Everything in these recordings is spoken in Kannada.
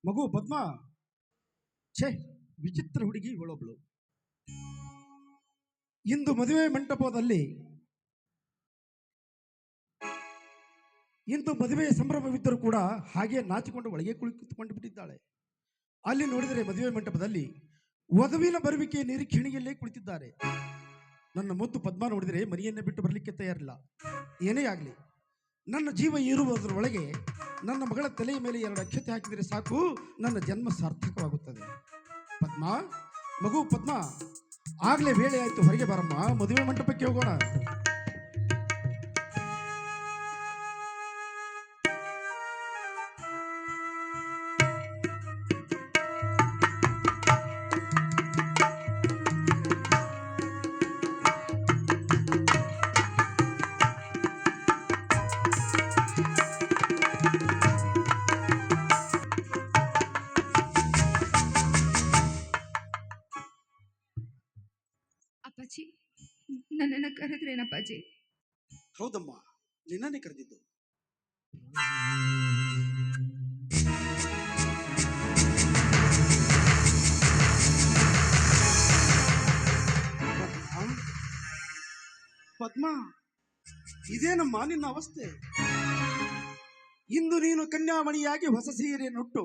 ಮಗು ಪದ್ಮ, ಛೇ, ವಿಚಿತ್ರ ಹುಡುಗಿ ಇವಳೊಬ್ಳು. ಇಂದು ಮದುವೆ ಮಂಟಪದಲ್ಲಿ ಮದುವೆ ಸಂಭ್ರಮವಿದ್ದರೂ ಕೂಡ ಹಾಗೆ ನಾಚಿಕೊಂಡು ಒಳಗೆ ಕುಳಿತುಕೊಂಡು ಬಿಟ್ಟಿದ್ದಾಳೆ. ಅಲ್ಲಿ ನೋಡಿದರೆ ಮದುವೆ ಮಂಟಪದಲ್ಲಿ ವಧುವಿನ ಬರುವಿಕೆ ನಿರೀಕ್ಷಣೆಯಲ್ಲೇ ಕುಳಿತಿದ್ದಾರೆ. ನನ್ನ ಮುದ್ದು ಪದ್ಮ ನೋಡಿದರೆ ಮನೆಯನ್ನೇ ಬಿಟ್ಟು ಬರಲಿಕ್ಕೆ ತಯಾರಿಲ್ಲ. ಏನೇ ಆಗಲಿ, ನನ್ನ ಜೀವ ಇರುವುದರೊಳಗೆ ನನ್ನ ಮಗಳ ತಲೆಯ ಮೇಲೆ 2 ಅಕ್ಷತೆ ಹಾಕಿದರೆ ಸಾಕು, ನನ್ನ ಜನ್ಮ ಸಾರ್ಥಕವಾಗುತ್ತದೆ. ಪದ್ಮ, ಮಗು ಪದ್ಮ, ಆಗಲೇ ವೇಳೆ ಆಯಿತು, ಹೊರಗೆ ಬರಮ್ಮ, ಮದುವೆ ಮಂಟಪಕ್ಕೆ ಹೋಗೋಣ. ಅಪ್ಪಾಜಿ, ನನ್ನನ್ನು ಕರೆದ್ರೇನಪ್ಪಾಜಿ? ಹೌದಮ್ಮ, ನಿನ್ನನ್ನೇ ಕರೆದಿದ್ದು. ಪದ್ಮ, ಇದೇನಮ್ಮ ನಿನ್ನ ಅವಸ್ಥೆ? ಇಂದು ನೀನು ಕನ್ಯಾಮಣಿಯಾಗಿ ಹೊಸ ಸೀರೆಯನ್ನುಟ್ಟು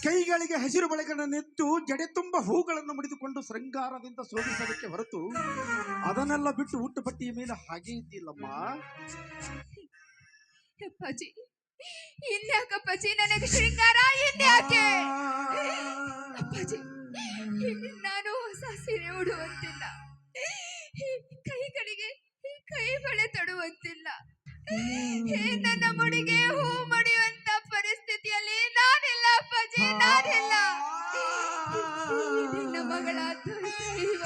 ಕೈಗಳಿಗೆ ಹಸಿರು ಬಳೆಗಳನ್ನೆತ್ತು ಜಡೆ ತುಂಬ ಹೂಗಳನ್ನು ಮುಡಿದುಕೊಂಡು ಶೃಂಗಾರದಿಂದ ಶೋಭಿಸಲಿಕ್ಕೆ ಹೊರತು ಅದನ್ನೆಲ್ಲ ಬಿಟ್ಟು ಹುಟ್ಟುಪಟ್ಟಿಯ ಮೇಲೆ ಹಾಗೆ ಇದ್ದಿಲ್ಲಮ್ಮ. ಅಪ್ಪಾಜಿ, ಇನ್ಯಾಕಪ್ಪಾಜಿ ನನಗೆ ಶೃಂಗಾರ? ಇನ್ಯಾಕೆ? ಅಪ್ಪಾಜಿ, ನಾನು ಹೊಸ ಸೀರೆ ಉಡುವಂತಿಲ್ಲ, ಕೈಗಳಿಗೆ ಕೈ ಬಳೆ ತೊಡುವಂತಿಲ್ಲ, ನನ್ನ ಮುಡಿಗೆ ಹೂ ಮುಡಿಯುವಂತ ಪರಿಸ್ಥಿತಿಯಲ್ಲಿ ನಾನಿಲ್ಲ ಅಪ್ಪಾಜಿ, ನಾನಿಲ್ಲ. ನಿನ್ನ ಮಗಳ ದುರ್ದೈವ,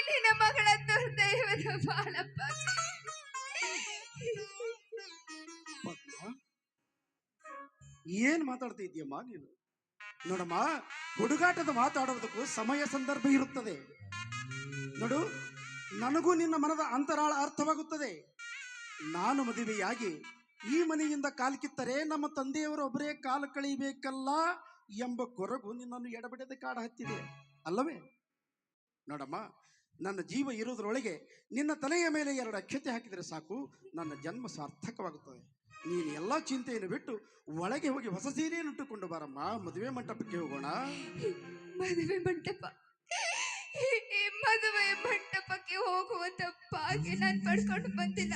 ನಿನ್ನ ಮಗಳ ದುರ್ದೈವದ ಬಾಳಪ್ಪಾಜಿ. ಏನ್ ಮಾತಾಡ್ತಾ ಇದೀಯಮ್ಮ ನೀನು? ನೋಡಮ್ಮ, ಹುಡುಗಾಟದ ಮಾತಾಡೋದಕ್ಕೂ ಸಮಯ ಸಂದರ್ಭ ಇರುತ್ತದೆ. ನೋಡು, ನನಗೂ ನಿನ್ನ ಮನದ ಅಂತರಾಳ ಅರ್ಥವಾಗುತ್ತದೆ. ನಾನು ಮದುವೆಯಾಗಿ ಈ ಮನೆಯಿಂದ ಕಾಲು ಕಿತ್ತರೆ ನಮ್ಮ ತಂದೆಯವರು ಒಬ್ಬರೇ ಕಾಲು ಕಳೀಬೇಕಲ್ಲ ಎಂಬ ಕೊರಗು ನಿನ್ನನ್ನು ಎಡಬಿಡದೆ ಕಾಡ ಹತ್ತಿದೆ ಅಲ್ಲವೇ? ನೋಡಮ್ಮ, ನನ್ನ ಜೀವ ಇರುವುದರೊಳಗೆ ನಿನ್ನ ತಲೆಯ ಮೇಲೆ 2 ಅಕ್ಷತೆ ಹಾಕಿದರೆ ಸಾಕು, ನನ್ನ ಜನ್ಮ ಸಾರ್ಥಕವಾಗುತ್ತದೆ. ನೀನು ಎಲ್ಲ ಚಿಂತೆಯನ್ನು ಬಿಟ್ಟು ಒಳಗೆ ಹೋಗಿ ಹೊಸ ಸೀರೆಯನ್ನು ಇಟ್ಟುಕೊಂಡು ಬಾರಮ್ಮ, ಮದುವೆ ಮಂಟಪಕ್ಕೆ ಹೋಗೋಣ. ಮದುವೆ ಮಂಟಪ? ಮದುವೆ ಮಂಟಪಕ್ಕೆ ಹೋಗುವಂತ ಭಾಗ್ಯ ನಾನು ಪಡ್ಕೊಂಡು ಬಂದಿಲ್ಲ.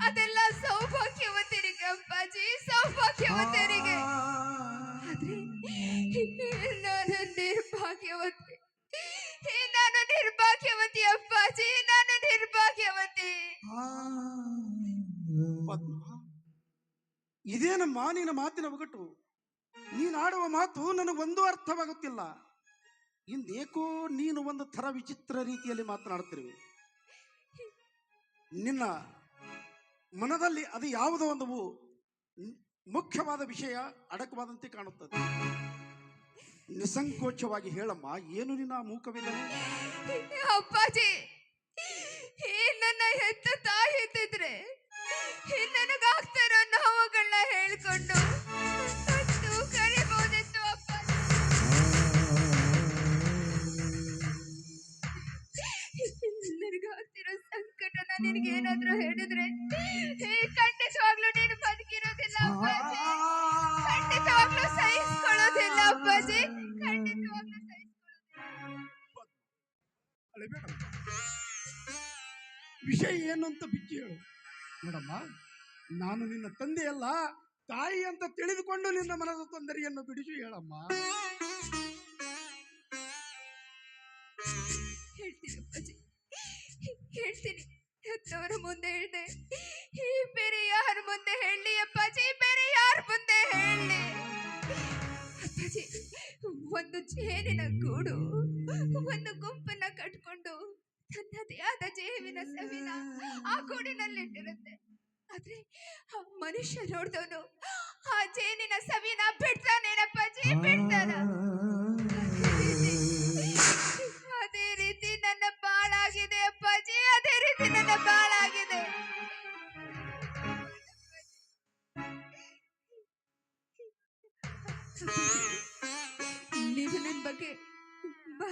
ಅದೆಲ್ಲ ಸೌಭಾಗ್ಯವತರಿಗೆ ಅಪ್ಪಾಜಿ, ಸೌಭಾಗ್ಯವತರಿಗೆ. ಆದ್ರೆ ನಾನು ನಿರ್ಭಾಗ್ಯವತಿ, ನಾನು ನಿರ್ಭಾಗ್ಯವತಿ ಅಪ್ಪಾಜಿ, ನಾನು ನಿರ್ಭಾಗ್ಯವತಿ. ಇದೇನಮ್ಮ ನಿನ್ನ ಮಾತಿನ ಒಗಟು? ನೀನಾಡುವ ಮಾತು ನನಗೊಂದು ಅರ್ಥವಾಗುತ್ತಿಲ್ಲ. ಇಂದೇಕೋ ನೀನು ಒಂದು ಥರ ವಿಚಿತ್ರ ರೀತಿಯಲ್ಲಿ ಮಾತನಾಡುತ್ತಿರುವೆ. ನಿನ್ನ ಮನದಲ್ಲಿ ಅದು ಯಾವುದೋ ಒಂದು ಮುಖ್ಯವಾದ ವಿಷಯ ಅಡಕವಾದಂತೆ ಕಾಣುತ್ತದೆ. ನಿಸಂಕೋಚವಾಗಿ ಹೇಳಮ್ಮ, ಏನು ನಿನ್ನ ಮೂಕವಿದೆ? ಅಪ್ಪಾಜಿ, ನನ್ನ ಹೆತ್ತ ತಾಯಿ ಇದ್ದಿದ್ರೆ ನನಗಾಗ್ತಾ ಇರೋ ನೋವುಗಳನ್ನ ಹೇಳ್ಕೊಂಡು ಕರಿಬಹುದಿತ್ತು ಅಪ್ಪಾಜಿ. ನನಗಾಗ್ತಿರೋ ಸಂಕಟನ ನಿನಗೇನಾದ್ರೂ ಹೇಳಿದ್ರೆ ಖಂಡಿತವಾಗ್ಲೂ ನೀನು ಬದುಕಿರೋದಿಲ್ಲ ಅಪ್ಪಾಜಿ, ಖಂಡಿತವಾಗ್ಲೂ ಸಹಿಸ್ಕೊಳ್ಳೋದಿಲ್ಲ ಅಪ್ಪಾಜಿ, ಖಂಡಿತವಾಗ್ಲೂ ಸಹಿಸ್ಕೊಳ್ಳೋದಿಲ್ಲ. ವಿಷಯ ಏನು ಅಂತ ಬಿಚ್ಚಿ ಹೇಳು. ನೋಡಮ್ಮ, ನಾನು ನಿನ್ನ ತಂದೆಯಲ್ಲ, ತಾಯಿ ಅಂತ ತಿಳಿದುಕೊಂಡು ನಿನ್ನ ಮನದ ತೊಂದರೆಯನ್ನು ಬಿಡಿಸಿ ಹೇಳಮ್ಮ. ಹೇಳ್ತೀನಿ ಅಪ್ಪಾಜಿ, ಹೇಳ್ತೀನಿ. ಹೆತ್ತವರ ಮುಂದೆ ಹೇಳಿದೆ, ಬೇರೆ ಯಾರ ಮುಂದೆ ಹೇಳಿ ಅಪ್ಪಾಜಿ, ಬೇರೆ ಯಾರ ಮುಂದೆ ಹೇಳಿ ಅಪ್ಪಾಜಿ? ಒಂದು ಜೇನಿನ ಗೂಡು, ಒಂದು ಗುಂಪನ್ನ ಕಟ್ಕೊಂಡು ತನ್ನದೇ ಆದ ಜೇವಿನ ಸವಿನ ಆ ಗೂಡಿನಲ್ಲಿಟ್ಟಿರುತ್ತೆ. ಆದ್ರೆ ಆ ಮನುಷ್ಯ ನೋಡ್ದವನು ಆ ಜೇನಿನ ಸವಿನ ಬಿಡ್ತಾನೇನಪ್ಪಾಜಿ, ಬಿಡ್ತಾನ? ಅದೇ ರೀತಿ ನನ್ನ ಬಾಳಾಗಿದೆ ಅಪ್ಪಾಜಿ, ಅದೇ ರೀತಿ ನನ್ನ ಬಾಳಾಗಿದೆ.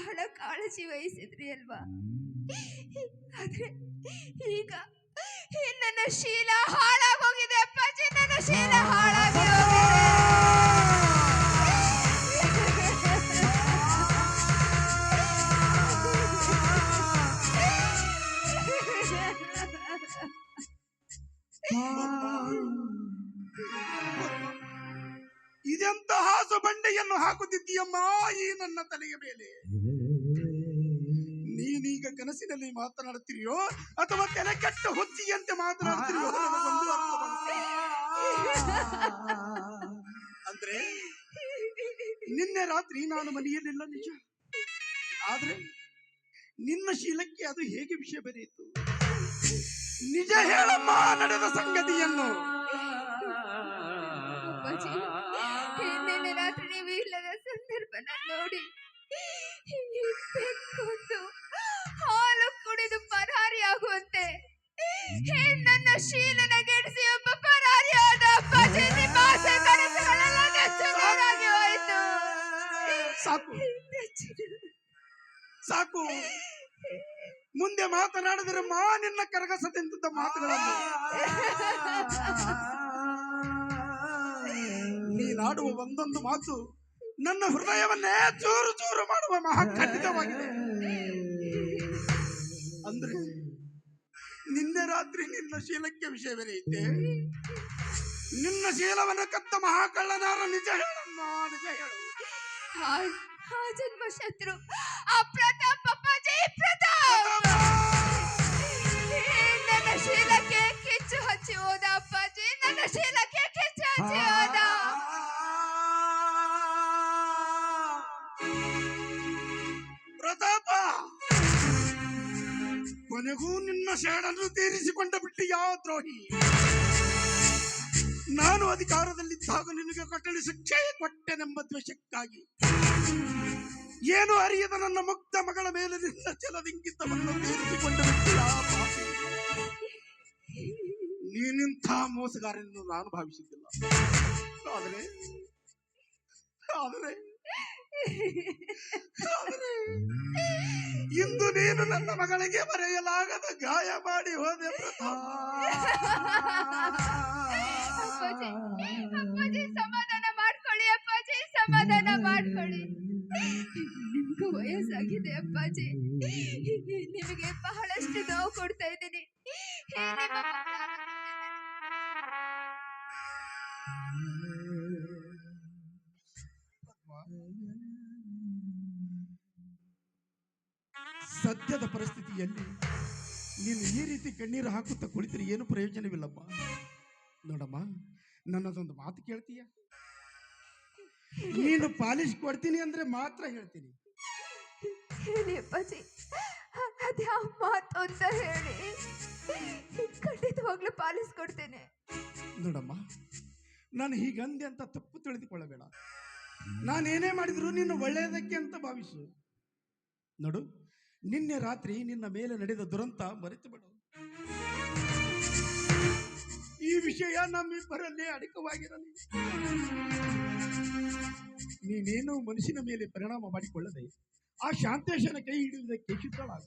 ಬಹಳ ಕಾಳಜಿ ವಹಿಸಿದ್ರಿ ಅಲ್ವಾ? ಆದ್ರೆ ಈಗ ನನ್ನ ಶೀಲ ಹಾಳಾಗೋಗಿದೆ ಅಪ್ಪಾಜಿ, ನನ್ನ ಶೀಲ ಹಾಳಾಗಿ ಇದೆಂತ ಹಾಸು ಬಂಡೆಯನ್ನು ಹಾಕುತ್ತಿದ್ದೀಯಮ್ಮ ಈ ನನ್ನ ತಲೆಯ ಮೇಲೆ. ನೀನೀಗ ಕನಸಿನಲ್ಲಿ ಮಾತನಾಡುತ್ತೀರಿಯೋ ಅಥವಾ ತಲೆ ಕೆಟ್ಟ ಹುಚ್ಚಿಯಂತೆ ಮಾತನಾಡುತ್ತೀರಿಯೋ ನನಗೊಂದು ಅರ್ಥವಾಗುತ್ತಿಲ್ಲ. ಅಂದ್ರೆ ನಿನ್ನೆ ರಾತ್ರಿ ನಾನು ಮನೆಯಲ್ಲಿಲ್ಲ ನಿಜ, ಆದ್ರೆ ನಿನ್ನ ಶೀಲಕ್ಕೆ ಅದು ಹೇಗೆ ವಿಷಯ ಬೆರೆಯಿತು? ನಿಜ ಹೇಳಮ್ಮ ನಡೆದ ಸಂಗತಿಯನ್ನು. ಅಪ್ಪಾಜಿ, ನಿನ್ನೆ ರಾತ್ರಿ ನೀವು ಇಲ್ಲದ ಸಂದರ್ಭನ ನೋಡಿ ಬೆಕ್ಕೊಂದು ಹಾಲು ಕುಡಿದು ಪರಾರಿಯಾಗುವಂತೆ ನನ್ನ ಶೀಲನ ಗೆಡಿಸಿ ಒಬ್ಬ ಪರಾರಿಯಾದ ಅಪ್ಪಾಜಿ. ನಿಮ್ಮ ಆಸೆ ಕನಸುಗಳೆಲ್ಲ ನೆಚ್ಚುನೀರಾಗಿ ಹೋಯಿತು. ಸಾಕು ಸಾಕು, ಮುಂದೆ ಮಾತನಾಡಿದರೆ ನಿನ್ನ ಕರಗಸದೆಂತ ಮಾತುಗಳನ್ನು ನೀನಾಡುವ ಒಂದೊಂದು ಮಾತು ನನ್ನ ಹೃದಯವನ್ನೇ ಚೂರು ಚೂರು ಮಾಡುವ ಮಹಾ ಖಂಡಿತವಾಗಿದೆ. ಅಂದ್ರೆ ನಿನ್ನೆ ರಾತ್ರಿ ನಿನ್ನ ಶೀಲಕ್ಕೆ ವಿಷಯ ಬೆರೆಯುತ್ತೆ. ನಿನ್ನ ಶೀಲವನ್ನು ಕತ್ತ ಮಹಾಕಳ್ಳನಾರ ನಿಜ ಹೇಳಮ್ಮ, ನಿಜ ಹೇಳು. ಆ ಜನ್ಮ ಶತ್ರು ಆ ಪ್ರತಾಪ್ ಅಪ್ಪಾಜಿ, ಪ್ರತಾಪ್ ನನ್ನ ಶೀಲಕ್ಕೆ ಕಿಚ್ಚು ಹಚ್ಚಿ ಹೋದ ಅಪ್ಪಾಜಿ, ನನ್ನ ಶೀಲಕ್ಕೆ ಕಿಚ್ಚು ಹಚ್ಚಿ ಹೋದ. ಪ್ರತಾಪ, ಕೊನೆಗೂ ನಿನ್ನ ಸೇಡನ್ನು ತೀರಿಸಿಕೊಂಡ ಬಿಟ್ಟು ಯಾವ ದ್ರೋಹಿ. ನಾನು ಅಧಿಕಾರದಲ್ಲಿದ್ದಾಗ ನಿನಗೆ ಕಟ್ಟಲು ಶಿಕ್ಷೆ ಕೊಟ್ಟೆನೆಂಬ ದ್ವೇಷಕ್ಕಾಗಿ ಏನು ಅರಿಯದ ನನ್ನ ಮುಗ್ಧ ಮಗಳ ಮೇಲೆ ನಿನ್ನ ಚಲದಿಂಗಿತವನ್ನು ತೀರಿಸಿಕೊಂಡ ಬಿಟ್ಟು ಯಾವ ಪಾಪಿ. ನೀನಿಂಥ ಮೋಸಗಾರನೆಂದು ನಾನು ಭಾವಿಸಿದ್ದಿಲ್ಲ. ಆದರೆ ಆದರೆ ಇಂದು ನೀನು ನನ್ನ ಮಗಳಿಗೆ ಮರೆಯಲಾಗದ ಗಾಯ ಮಾಡಿ ಹೋದೆ. ಅಪ್ಪಾಜಿ, ಅಪ್ಪಾಜಿ ಸಮಾಧಾನ ಮಾಡ್ಕೊಳ್ಳಿ ಅಪ್ಪಾಜಿ, ಸಮಾಧಾನ ಮಾಡ್ಕೊಳ್ಳಿ. ನಿಮ್ಗೂ ವಯಸ್ಸಾಗಿದೆ ಅಪ್ಪಾಜಿ, ನಿಮಗೆ ಬಹಳಷ್ಟು ನೋವು ಕೊಡ್ತಾ ಇದ್ದೀನಿ. ಸದ್ಯದ ಪರಿಸ್ಥಿತಿಯಲ್ಲಿ ನೀನು ಈ ರೀತಿ ಕಣ್ಣೀರು ಹಾಕುತ್ತಾ ಕುಳಿತರೆ ಏನು ಪ್ರಯೋಜನವಿಲ್ಲಮ್ಮ. ನೋಡಮ್ಮ, ನನ್ನದೊಂದು ಮಾತು ಕೇಳ್ತೀಯ? ನೀನು ಪಾಲಿಶ್ ಕೊಡ್ತೀನಿ ಅಂದ್ರೆ ಮಾತ್ರ ಹೇಳ್ತೀನಿ. ಹೇಳಿ ಅಪ್ಪಾಜಿ, ಅದ್ಯಾವ ಮಾತು ಅಂತ ಹೇಳಿ. ಖಂಡಿತವಾಗ್ಲೂ ಪಾಲಿಸ್ ಕೊಡ್ತೇನೆ. ನೋಡಮ್ಮ, ನಾನು ಹೀಗಂದೆ ಅಂತ ತಪ್ಪು ತಿಳಿದುಕೊಳ್ಳಬೇಡ. ನಾನೇನೇ ಮಾಡಿದ್ರು ನಿನ್ನ ಒಳ್ಳೆಯದಕ್ಕೆ ಅಂತ ಭಾವಿಸು. ನೋಡು, ನಿನ್ನೆ ರಾತ್ರಿ ನಿನ್ನ ಮೇಲೆ ನಡೆದ ದುರಂತ ಮರೆತು ಬಿಡು. ಈ ವಿಷಯ ನಮ್ಮಿಬ್ಬರಲ್ಲೇ ಅಡಕವಾಗಿರಲಿ. ನೀನೇನು ಮನುಷ್ಯನ ಮೇಲೆ ಪರಿಣಾಮ ಮಾಡಿಕೊಳ್ಳದೆ ಆ ಶಾಂತೇಶನ ಕೈ ಹಿಡಿಯುವುದಕ್ಕೆ ಸಿದ್ಧಳಾಗ.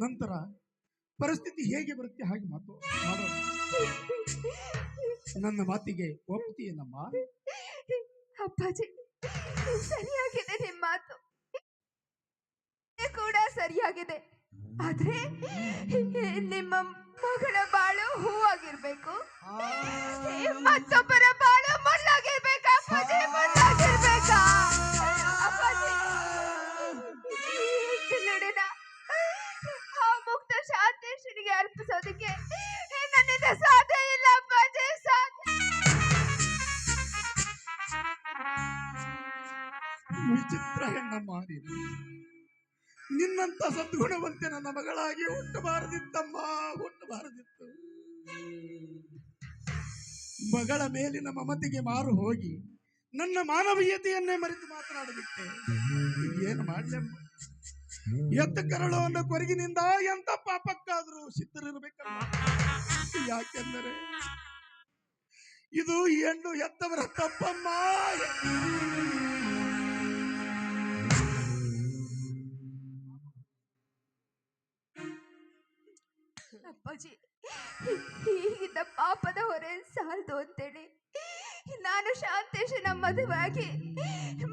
ನಂತರ ಪರಿಸ್ಥಿತಿ ಹೇಗೆ ಬರುತ್ತೆ ಹಾಗೆ ಮಾಡೋಣ. ನನ್ನ ಮಾತಿಗೆ ಒಪ್ತೀಯನಮ್ಮ? ಅಪ್ಪಾಜಿ, ಸರಿಯಾಗಿದೆ ನಿಮ್ಮ ಮಾತು, ಕೂಡ ಸರಿಯಾಗಿದೆ. ಆದ್ರೆ ನಿಮ್ಮ ಮಗಳ ಬಾಳು ಹೂವಾಗಿರ್ಬೇಕು, ಮತ್ತೊಬ್ಬರ ಬಾಳು ಮುಳ್ಳಾಗಿರ್ಬೇಕಾ ಅಪ್ಪಾಜಿ, ಮುಳ್ಳಾಗಿರ್ಬೇಕಾ? ಅಪ್ಪಾಜಿ, ನೋಡೋಣ, ಆ ಮುಕ್ತ ಶಾಂತೇಶ್ವರಿಗೆ ಅರ್ಪಿಸೋದಕ್ಕೆ ನನ್ನಿಂದ ಸಾಧ್ಯ ಇಲ್ಲ ಅಪ್ಪಾಜಿ, ಸಾಧ್ಯ. ವಿಚಿತ್ರ ಹೆಣ್ಣಮ್ಮ ನೀನು. ನಿನ್ನಂತ ಸದ್ಗುಣವಂತೆ ನನ್ನ ಮಗಳಾಗಿ ಹುಟ್ಟಬಾರದಿತ್ತಮ್ಮ, ಹುಟ್ಟಬಾರದಿತ್ತು. ಮಗಳ ಮೇಲಿನ ಮಮತೆಗೆ ಮಾರು ಹೋಗಿ ನನ್ನ ಮಾನವೀಯತೆಯನ್ನೇ ಮರೆತು ಮಾತನಾಡಬಿಟ್ಟೆ. ಏನು ಮಾಡ್ಲಮ್ಮ? ಎತ್ತ ಕರಳವನ್ನು ಕೊರಗಿನಿಂದ ಎಂತ ಪಾಪಕ್ಕಾದ್ರೂ ಸಿದ್ಧರಿರ್ಬೇಕಲ್ಲ. ಯಾಕೆಂದರೆ ಇದು ಹೆಣ್ಣು ಎತ್ತವರ ತಪ್ಪಮ್ಮ. ಅಪ್ಪಾಜಿ, ಈಗಿದ್ದ ಪಾಪದ ಹೊರೆ ಸಾಲದು ಅಂತೇಳಿ ನಾನು ಶಾಂತೇಶನ ಮದುವಾಗಿ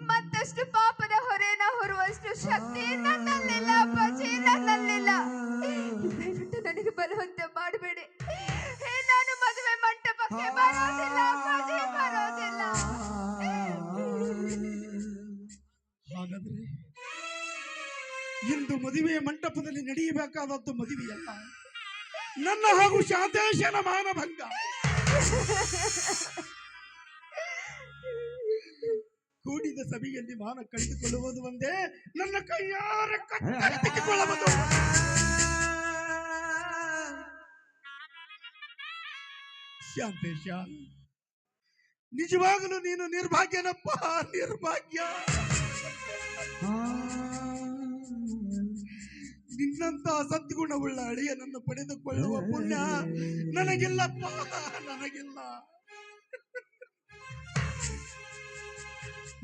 ಮತ್ತಷ್ಟು ಪಾಪದ ಹೊರೆನ ಹೊರುವಷ್ಟು ಶಕ್ತಿ ನನ್ನಲ್ಲಿಲ್ಲ ಅಪ್ಪಾಜಿ, ನನ್ನಲ್ಲಿಲ್ಲ. ದಯವಿಟ್ಟು ನನಗೆ ಬಲವಂತ ಮಾಡಬೇಡಿ. ನಾನು ಮದುವೆ ಮಂಟಪಕ್ಕೆ ಬರೋದಿಲ್ಲ ಅಪ್ಪಾಜಿ, ಬರೋದಿಲ್ಲ. ಹಾಗಾದ್ರೆ ಇಂದು ಮದುವೆಯ ಮಂಟಪದಲ್ಲಿ ನಡೆಯಬೇಕಾದದ್ದು ಮದುವೆಯಲ್ಲ, ನನ್ನ ಹಾಗೂ ಶಾಂತೇಶನ ಮಾನಭಂಗ. ಕೂಡಿದ ಸಭೆಯಲ್ಲಿ ಮಾನ ಕಳೆದುಕೊಳ್ಳುವುದು ಒಂದೇ, ನನ್ನ ಕೈಯಾರೆ ಕತ್ತರಿಸಿಕೊಳ್ಳಬಹುದು. ಶಾಂತೇಶ, ನಿಜವಾಗಲೂ ನೀನು ನಿರ್ಭಾಗ್ಯನಪ್ಪ, ನಿರ್ಭಾಗ್ಯ. ನಿನ್ನಂತ ಸದ್ಗುಣವುಳ್ಳ ಅಳಿಯನನ್ನು ಪಡೆದುಕೊಳ್ಳುವ ಪುಣ್ಯ ನನಗಿಲ್ಲಪ್ಪ, ನನಗಿಲ್ಲ.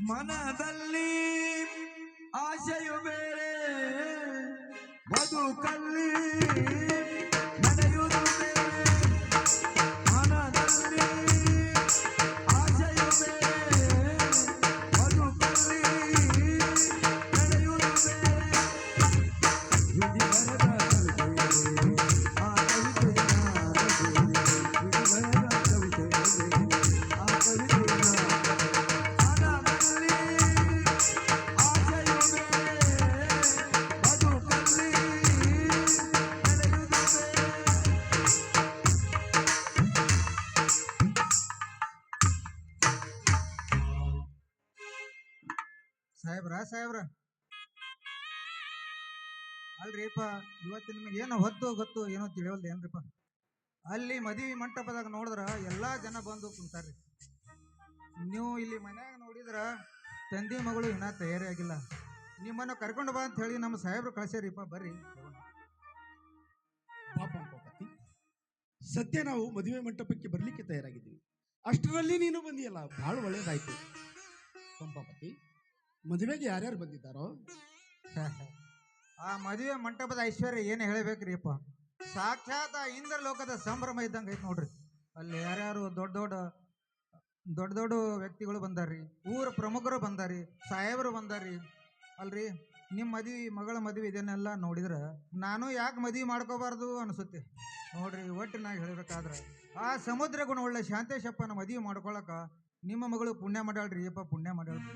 ಮನದಲ್ಲಿ ಆಶೆಯು ಬೇರೆ, ಬದುಕಲ್ಲಿ ನಡೆಯುವುದು ಬೇರೆ. ಮನದಲ್ಲಿ ಆಶೆಯು ಬೇರೆ, ಬದುಕಲ್ಲಿ ನಡೆಯುವುದು ಬೇರೆ. ವಿಧಿ ಬರದ ಕವಿತೆ, ಆ ಕವಿತೆ ವಿಧಿ ಬರದ ಕವಿತೆ, ಆ ಕವಿತೆ ಸಾಹೇಬ್ರ ಅಲ್ರಿಪ್ಪ, ಇವತ್ತು ನಿಮಗೆ ಏನೋ ಹೊತ್ತು ಗೊತ್ತು ಏನೋ ತಿಳಿವಲ್ದು ಏನ್ರಿಪ್ಪ. ಅಲ್ಲಿ ಮದುವೆ ಮಂಟಪದಾಗ ನೋಡಿದ್ರ ಎಲ್ಲಾ ಜನ ಬಂದು ಕುಂತಾರ್ರಿ. ನೀವು ಇಲ್ಲಿ ಮನ್ಯಾಗ ನೋಡಿದ್ರ ತಂದೆ ಮಗಳು ಇನ್ನೂ ತಯಾರಿ ಆಗಿಲ್ಲ. ನಿಮ್ಮನ್ನು ಕರ್ಕೊಂಡು ಬಾ ಅಂತ ಹೇಳಿ ನಮ್ಮ ಸಾಹೇಬ್ರು ಕಳ್ಸ್ಯಾರಿಪ್ಪ, ಬರ್ರಿ. ಪಾಪತಿ, ಸದ್ಯ ನಾವು ಮದುವೆ ಮಂಟಪಕ್ಕೆ ಬರ್ಲಿಕ್ಕೆ ತಯಾರಾಗಿದ್ದೀವಿ, ಅಷ್ಟರಲ್ಲಿ ನೀನು ಬಂದಿಯಲ್ಲ, ಬಹಳ ಒಳ್ಳೇದಾಯ್ತು. ಪಂಪಾಪತಿ, ಮದುವೆಗೆ ಯಾರ್ಯಾರು ಬಂದಿದ್ದಾರೋ? ಆ ಮದುವೆ ಮಂಟಪದ ಐಶ್ವರ್ಯ ಏನು ಹೇಳಬೇಕ್ರಿ ಅಪ್ಪ, ಸಾಕ್ಷಾತ್ ಇಂದ್ರ ಲೋಕದ ಸಂಭ್ರಮ ಇದ್ದಂಗೆ ಐತೆ ನೋಡ್ರಿ. ಅಲ್ಲಿ ಯಾರ್ಯಾರು ದೊಡ್ಡ ದೊಡ್ಡ ವ್ಯಕ್ತಿಗಳು ಬಂದಾರ್ರಿ, ಊರ ಪ್ರಮುಖರು ಬಂದಾರಿ, ಸಾಹೇಬರು ಬಂದಾರಿ. ಅಲ್ರಿ, ನಿಮ್ಮ ಮಗಳ ಮದುವೆ ಇದನ್ನೆಲ್ಲ ನೋಡಿದ್ರೆ ನಾನು ಯಾಕೆ ಮದುವೆ ಮಾಡ್ಕೋಬಾರ್ದು ಅನಿಸುತ್ತೆ ನೋಡ್ರಿ. ಒಟ್ಟಿನಾಗ ಹೇಳ್ಬೇಕಾದ್ರೆ ಆ ಸಮುದ್ರ ಗುಣವುಳ್ಳ ಶಾಂತೇಶಪ್ಪನ ಮದುವೆ ಮಾಡ್ಕೊಳಕ ನಿಮ್ಮ ಮಗಳು ಪುಣ್ಯ ಮಾಡ್ಯಾಳ್ರಿ ಅಪ್ಪ, ಪುಣ್ಯ ಮಾಡ್ಯಾಳ್ರಿ.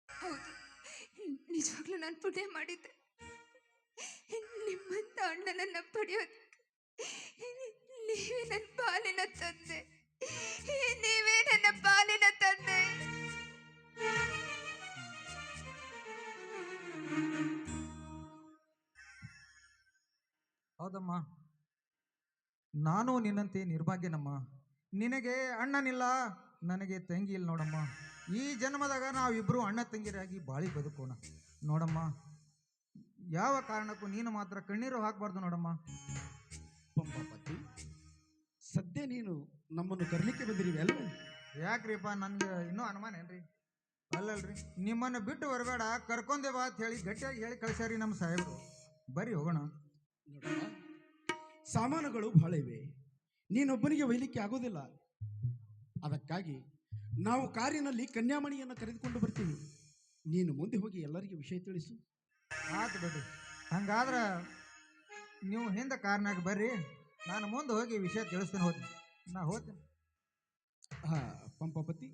ಹೌದು, ನಿಜವಾಗ್ಲೂ ನಾನು ಪುಣ್ಯ ಮಾಡಿದ್ದೆ. ನಿಮ್ಮಂತ ಅಣ್ಣನನ್ನ ಪಡೆಯೋದಕ್ಕೆ ನೀವೇ ನನ್ನ ಪಾಲಿನ ತಂದೆ, ನೀವೇ ನನ್ನ ಪಾಲಿನ ತಂದೆ. ಹೌದಮ್ಮ, ನಾನು ನಿನ್ನಂತೆ ನಿರ್ಭಾಗ್ಯನಮ್ಮ. ನಿನಗೆ ಅಣ್ಣನಿಲ್ಲ, ನನಗೆ ತಂಗಿ ಇಲ್ಲ ನೋಡಮ್ಮ. ಈ ಜನ್ಮದಾಗ ನಾವಿಬ್ರು ಅಣ್ಣ ತಂಗಿರಾಗಿ ಬಾಳಿ ಬದುಕೋಣ ನೋಡಮ್ಮ. ಯಾವ ಕಾರಣಕ್ಕೂ ನೀನು ಮಾತ್ರ ಕಣ್ಣೀರು ಹಾಕಬಾರ್ದು ನೋಡಮ್ಮ. ಪಂಪಾಪತಿ, ಸದ್ಯ ನೀನು ನಮ್ಮನ್ನು ಕರ್ಲಿಕ್ಕೆ ಬಂದಿರಿವಿ ಅಲ್ವೇ? ಯಾಕ್ರಿಪ್ಪ, ನನಗೆ ಇನ್ನೂ ಅನುಮಾನ ಏನ್ರಿ? ಅಲ್ಲಲ್ರಿ, ನಿಮ್ಮನ್ನು ಬಿಟ್ಟು ಬರಬೇಡ, ಕರ್ಕೊಂಡೆ ಬಾ ಅಂತ ಹೇಳಿ ಗಟ್ಟಿಯಾಗಿ ಹೇಳಿ ಕಳಿಸ್ಯಾರಿ ನಮ್ಮ ಸಾಹೇಬರು. ಬರ್ರಿ ಹೋಗೋಣ. ನೋಡಮ್ಮ, ಸಾಮಾನುಗಳು ಬಹಳ ಇವೆ, ನೀನೊಬ್ಬನಿಗೆ ಒಯ್ಲಿಕ್ಕೆ ಆಗೋದಿಲ್ಲ. ಅದಕ್ಕಾಗಿ ನಾವು ಕಾರಿನಲ್ಲಿ ಕನ್ಯಾಮಣಿಯನ್ನು ಕರೆದುಕೊಂಡು ಬರ್ತೀವಿ. ನೀನು ಮುಂದೆ ಹೋಗಿ ಎಲ್ಲರಿಗೂ ವಿಷಯ ತಿಳಿಸು. ಆತು ಬಿಡ್ರಿ, ಹಂಗಾದ್ರೆ ನೀವು ಹಿಂದೆ ಕಾರ್ನಾಗ ಬರ್ರಿ, ನಾನು ಮುಂದೆ ಹೋಗಿ ವಿಷಯ ತಿಳಿಸ್ತೀನಿ. ಹೋಗ್ತೀನಿ. ಪಂಪಾಪತಿ,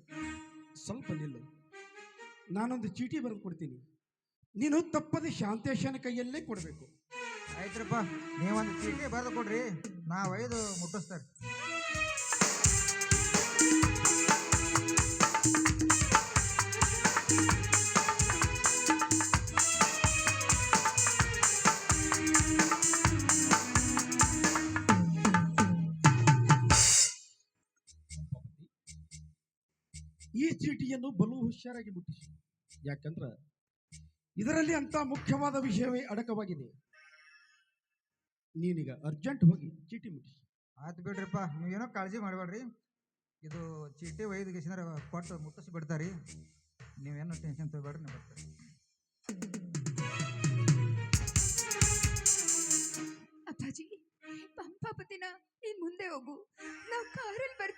ಸ್ವಲ್ಪ ನಿಲ್ಲು, ನಾನೊಂದು ಚೀಟಿ ಬರೆದು ಕೊಡ್ತೀನಿ, ನೀನು ತಪ್ಪದೆ ಶಾಂತೇಶನ ಕೈಯಲ್ಲೇ ಕೊಡಬೇಕು. ಆಯ್ತ್ರಪ್ಪ, ನೀವೊಂದು ಚೀಟಿ ಬರೆದು ಕೊಡ್ರಿ, ನಾವು ಒಯ್ದು ಮುಟ್ಟಿಸ್ತಾರೆ. ಈ ಚೀಟಿಯನ್ನು ಬಲು ಹುಷಾರಾಗಿ ಮುಟ್ಟಿಸು, ಯಾಕಂದ್ರೆ ಇದರಲ್ಲಿ ಅಂತ ಮುಖ್ಯವಾದ ವಿಷಯವೇ ಅಡಕವಾಗಿದೆ. ನೀನೀಗ ಅರ್ಜೆಂಟ್ ಹೋಗಿ ಚೀಟಿ ಮುಟ್ಟಿಸು. ಆಯ್ತು ಬಿಡ್ರಿಪ್ಪ, ನೀವೇನೋ ಕಾಳಜಿ ಮಾಡಬೇಡ್ರಿ. ಇದು ಚೀಟಿ ಒಯ್ದು ಗಿಸಿಂದ್ರೆ ಕೊಟ್ಟು ಮುಟ್ಟಿಸಿ ಬಿಡ್ತಾರಿ, ನೀವೇನು ಟೆನ್ಷನ್ ತಗೋಬೇಡ್ರಿ, ನೀವು ಬರ್ತಾರೆ.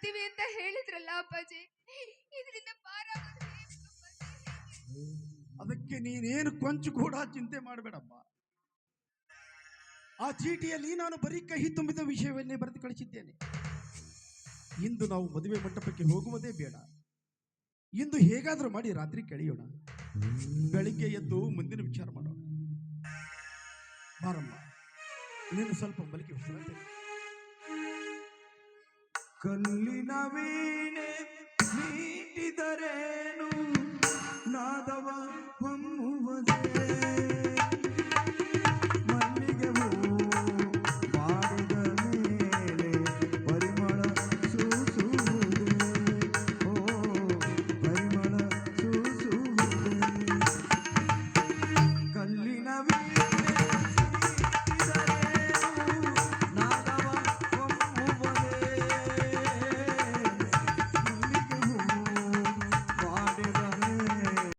ಮಾಡ್ತೀವಿ ಅಂತ ಹೇಳಿದ್ರಲ್ಲ ಅಪ್ಪಾಜಿ, ಇದರಿಂದ ಪಾರಾಗೋದು ಹೇಗೆ ಅಪ್ಪಾಜಿ? ಅದಕ್ಕೆ ನೀನೇನು ಕೊಂಚು ಕೂಡ ಚಿಂತೆ ಮಾಡಬೇಡಮ್ಮ. ಆ ಚೀಟಿಯಲ್ಲಿ ನಾನು ಬರೀ ಕಹಿ ತುಂಬಿದ ವಿಷಯವನ್ನೇ ಬರೆದು ಕಳಿಸಿದ್ದೇನೆ. ಇಂದು ನಾವು ಮದುವೆ ಮಂಟಪಕ್ಕೆ ಹೋಗುವುದೇ ಬೇಡ. ಇಂದು ಹೇಗಾದರೂ ಮಾಡಿ ರಾತ್ರಿ ಕಳೆಯೋಣ. ಬೆಳಿಗ್ಗೆ ಎದ್ದು ಮುಂದಿನ ವಿಚಾರ ಮಾಡೋಣ. ಬಾರಮ್ಮ, ನೀನು ಸ್ವಲ್ಪ ಮಲಿಕೆ ವಿಶ್ರಾಂತಿ. ಕಲ್ಲಿನ ವೀಣೆ ಮೀಟಿದರೆ